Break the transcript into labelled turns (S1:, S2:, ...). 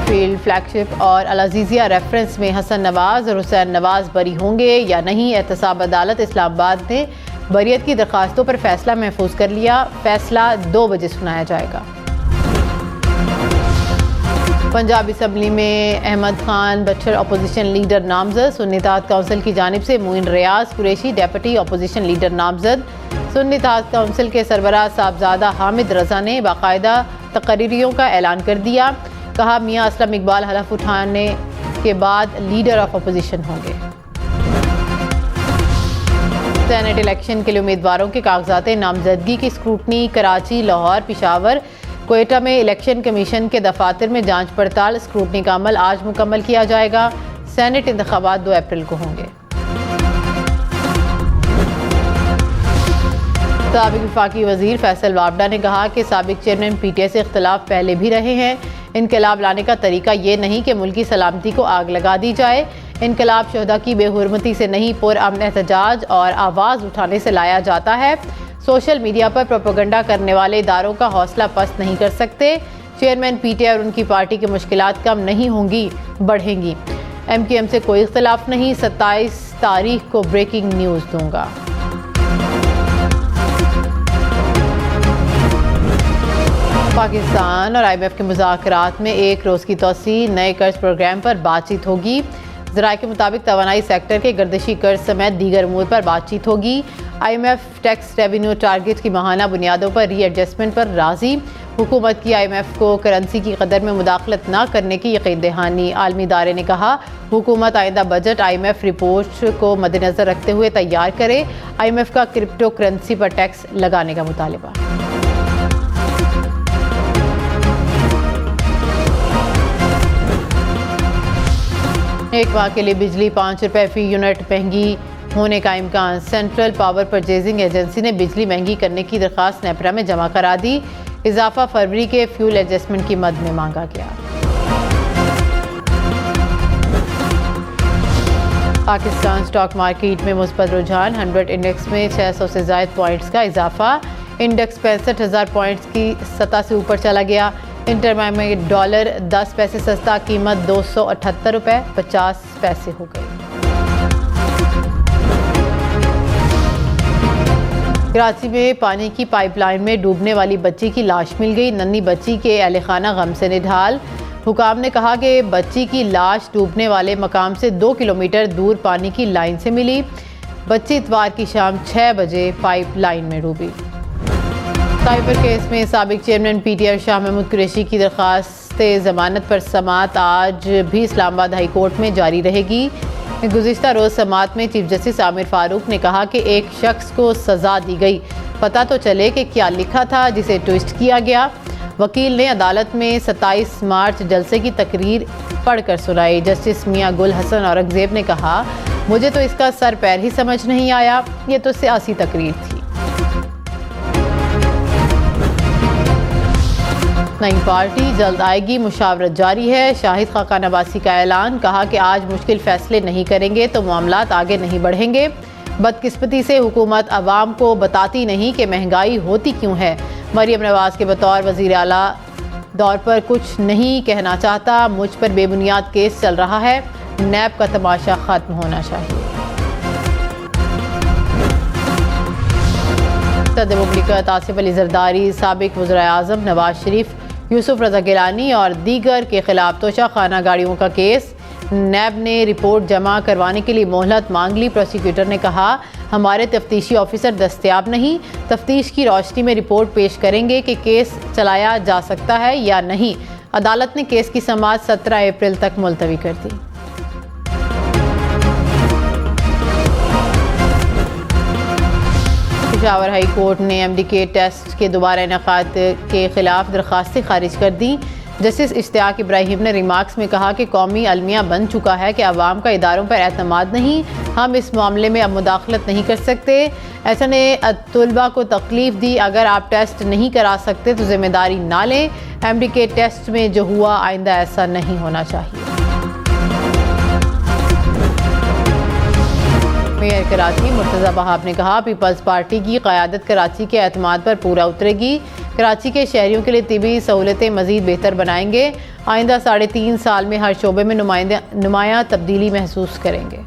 S1: Field flagship और Al-Azizia reference में हसन नवाज और हुसैन नवाज बरी होंगे या नहीं। एहतसाब अदालत इस्लामाबाद ने बरियत की दरखास्तों पर फैसला महफूज कर लिया। फैसला 2 बजे सुनाया जाएगा। पंजाब असम्बली में अहमद खान बट्टर अपोजिशन लीडर नामजद। सुन्नी इत्तेहाद काउंसिल की जानिब से Moin Riaz Qureshi deputy opposition leader नामजद। सुन्नी इत्तेहाद काउंसिल के सरबराह साहबजादा हामिद रजा ने बाकायदा तकरीरियों का ऐलान कर दिया। कहा मियां असलम इकबाल हलफ उठाने के बाद लीडर ऑफ अपोजिशन होंगे। सेनेट इलेक्शन के लिए उम्मीदवारों के कागजात नामजदगी की स्क्रूटनी कराची, लाहौर, पेशावर, कोयटा में इलेक्शन कमीशन के दफातर में जांच पड़ताल। स्क्रूटनी का अमल आज मुकम्मल किया जाएगा। सेनेट इंतखाबात 2 अप्रैल को होंगे। साबिक वफाकी वजीर फैसल वाबडा ने कहा कि साबिक चेयरमैन पीटीआई से इख्तलाफ पहले भी रहे हैं। इनकलाब लाने का तरीका ये नहीं कि मुल्की सलामती को आग लगा दी जाए। इनकलाब शोहदा की बेहुरमती से नहीं, पुरअमन एहतजाज और आवाज़ उठाने से लाया जाता है। सोशल मीडिया पर प्रोपेगेंडा करने वाले इदारों का हौसला पस्त नहीं कर सकते। चेयरमैन पीटीआई और उनकी पार्टी की मुश्किलात कम नहीं होंगी, बढ़ेंगी। एमक्यूएम से कोई इख्तलाफ नहीं। 27 तारीख को ब्रेकिंग न्यूज़ दूंगा। पाकिस्तान और IMF के मुज़ाकरात में 1 रोज़ की तोसी, नए कर्ज प्रोग्राम पर बातचीत होगी। ज़राए के मुताबिक तवानाई सेक्टर के गर्दिशी कर्ज समेत दीगर अमूर पर बातचीत होगी। IMF टैक्स रेवेन्यू टारगेट की माहाना बुनियादों पर रीएडजस्टमेंट पर राज़ी। हुकूमत की IMF को करेंसी की कदर में मुदाखलत न करने की यकीन दहानी। आलमी इदारे ने कहा हुकूमत आइंदा बजट IMF रिपोर्ट को मद्देनज़र रखते हुए तैयार करे। IMF का क्रिप्टो करेंसी पर टैक्स लगाने का मुतालबा। एक माह के लिए बिजली 5 रुपये फी यूनिट महंगी होने का इम्कान। सेंट्रल पावर परचेजिंग एजेंसी ने बिजली महंगी करने की दरख्वास्त नेपरा में जमा करा दी। इजाफा फरवरी के फ्यूल एडजस्टमेंट की मद में मांगा गया। पाकिस्तान स्टॉक मार्केट में मुस्बत रुझान। 100 इंडेक्स में 600 से ज़ायद पॉइंट्स का इजाफा। इंडेक्स 65,000 पॉइंट्स की सतह से ऊपर चला गया। इंटरबांक में डॉलर 10 पैसे सस्ता, कीमत 278 रुपये 50 पैसे हो गई। कराची में पानी की पाइपलाइन में डूबने वाली बच्ची की लाश मिल गई। नन्ही बच्ची के अहले खाना गम से निढाल। हुकाम ने कहा कि बच्ची की लाश डूबने वाले मकाम से 2 किलोमीटर दूर पानी की लाइन से मिली। बच्ची इतवार की शाम 6 बजे पाइपलाइन में डूबी। साइबर केस में साबिक चेयरमैन पीटीआई शाह महमूद कुरैशी की दरख्वास्त जमानत पर समात आज भी इस्लामाबाद हाई कोर्ट में जारी रहेगी। गुज़िश्ता रोज़ समात में चीफ जस्टिस आमिर फारूक ने कहा कि एक शख्स को सज़ा दी गई, पता तो चले कि क्या लिखा था जिसे ट्विस्ट किया गया। वकील ने अदालत में 27 मार्च जलसे की तकरीर पढ़कर सुनाई। जस्टिस मियां गुल हसन औरंगज़ेब ने कहा मुझे तो इसका सर पैर ही समझ नहीं आया, ये तो सियासी तकरीर थी। नई पार्टी जल्द आएगी, मुशावरत जारी है। शाहिद खाकान अब्बासी का ऐलान। कहा कि आज मुश्किल फैसले नहीं करेंगे तो मामलात आगे नहीं बढ़ेंगे। बदकिस्मती से हुकूमत अवाम को बताती नहीं कि महंगाई होती क्यों है। मरियम नवाज के बतौर वज़ीर आला दौर पर कुछ नहीं कहना चाहता। मुझ पर बेबुनियाद केस चल रहा है। नैब का तमाशा ख़त्म होना चाहिए। सदर मुमलिकत आसिफ अली जरदारी, साबिक वज़ीर-ए-आज़म नवाज शरीफ, यूसुफ रज़ा गिलानी और दीगर के खिलाफ तोशा खाना गाड़ियों का केस। नैब ने रिपोर्ट जमा करवाने के लिए मोहलत मांग ली। प्रोसिक्यूटर ने कहा हमारे तफ्तीशी ऑफिसर दस्तयाब नहीं, तफ्तीश की रोशनी में रिपोर्ट पेश करेंगे कि केस चलाया जा सकता है या नहीं। अदालत ने केस की समाअत 17 अप्रैल तक मुलतवी कर दी। पेशावर हाई कोर्ट ने MDK टेस्ट के दोबारा इनेकाद के खिलाफ दरखास्तें खारिज कर दी। जस्टिस इश्तियाक इब्राहिम ने रिमार्क्स में कहा कि कौमी अलमिया बन चुका है कि अवाम का इदारों पर एतमाद नहीं, हम इस मामले में अब मुदाखलत नहीं कर सकते। ऐसा ने तलबा को तकलीफ दी। अगर आप टेस्ट नहीं करा सकते तो जिम्मेदारी ना लें। MDK टेस्ट में जो हुआ आइंदा ऐसा नहीं होना चाहिए। मेयर कराची मुर्तज़ा बहाब ने कहा पीपल्स पार्टी की क़यादत कराची के एतमाद पर पूरा उतरेगी। कराची के शहरियों के लिए तिबी सहूलतें मज़ीद बेहतर बनाएंगे। आइंदा 3.5 साल में हर शोबे में नुमाया तब्दीली महसूस करेंगे।